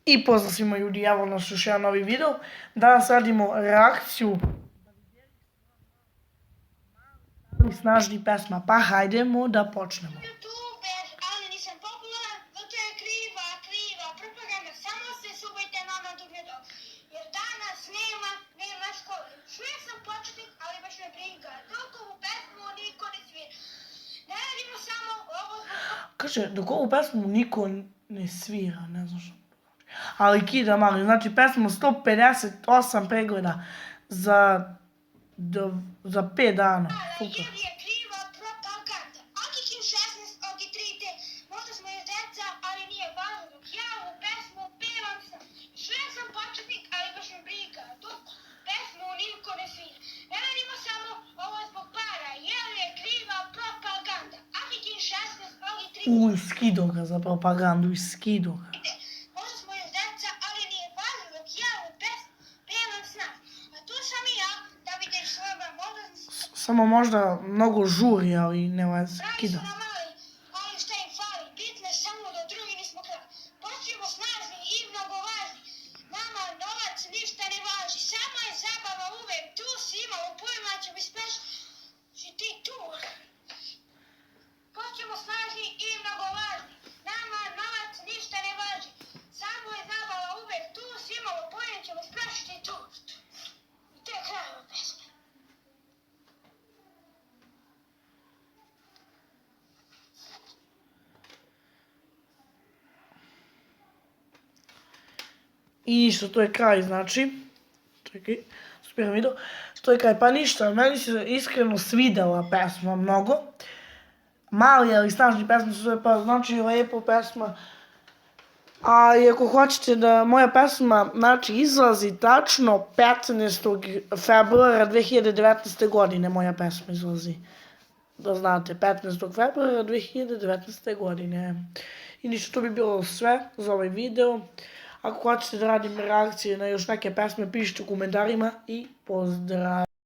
I pozdrav svima ljudi, evo nas još jedan novi video. Danas radimo reakciju snažnih pesma, pa hajdemo da počnemo. Youtuber, ali nisam popularan, zato je kriva propaganda. Samo se subajte nama dok ne do. Jer danas nema škole. Čuje sam početnik, ali baš me briga. Dok ovu pesmu niko ne svira. Ne radimo samo ovo zbog... Kaže, dok ovu pesmu niko ne svira, ne znam što. Ali kida mali, znači pesma 158 pregleda za 5 dana. Super. Jer je kriva propaganda. Akićin 16, Oki 3D. Možda smo iz deca, ali nije važno. Dok ja ovu pesmu pevam sam. Čuje sam početnik, ali baš me briga. Dok pesmu niko ne svira. Ne radimo samo ovo zbog para, jer je kriva propaganda. Akićin 16, Oki 3D. Skido ga za propagandu, skido ga. Možda smo iz deca, ali nije važno. Dok ja ovu pesmu pevam sam. A tu sam i ja, da vidiš svojega možda... Samo možda mnogo žuri, ali ne vas Pravi skida. su nam mali, ali šta im fali, bitno je samo da drugi nismo krali. Počnemo snažni i mnogo važni, nama novac ništa ne važi. Samo je zabava uvek tu, svima u pojma će mi speš, si ti tu. Počnemo snažni i mnogo važni, nama novac ništa ne važi. Samo je zabava uvek tu, svima u pojma će mi speš, ti tu. I to je kraj ove pesme. I ništa, to je kraj, znači. Čekaj, super video. To je kraj, pa ništa, meni se iskreno svidela pesma mnogo. Mali, ali snažni pesma su sve, pa znači lepo pesma. A i ako hoćete da moja pesma, znači, izlazi tačno 15. februara 2019. godine, moja pesma izlazi. Da znate, 15. februara 2019. godine. I ništa, to bi bilo sve za ovaj video. Ako hoćete da radim reakcije na još neke pesme, pišite u komentarima i pozdrav!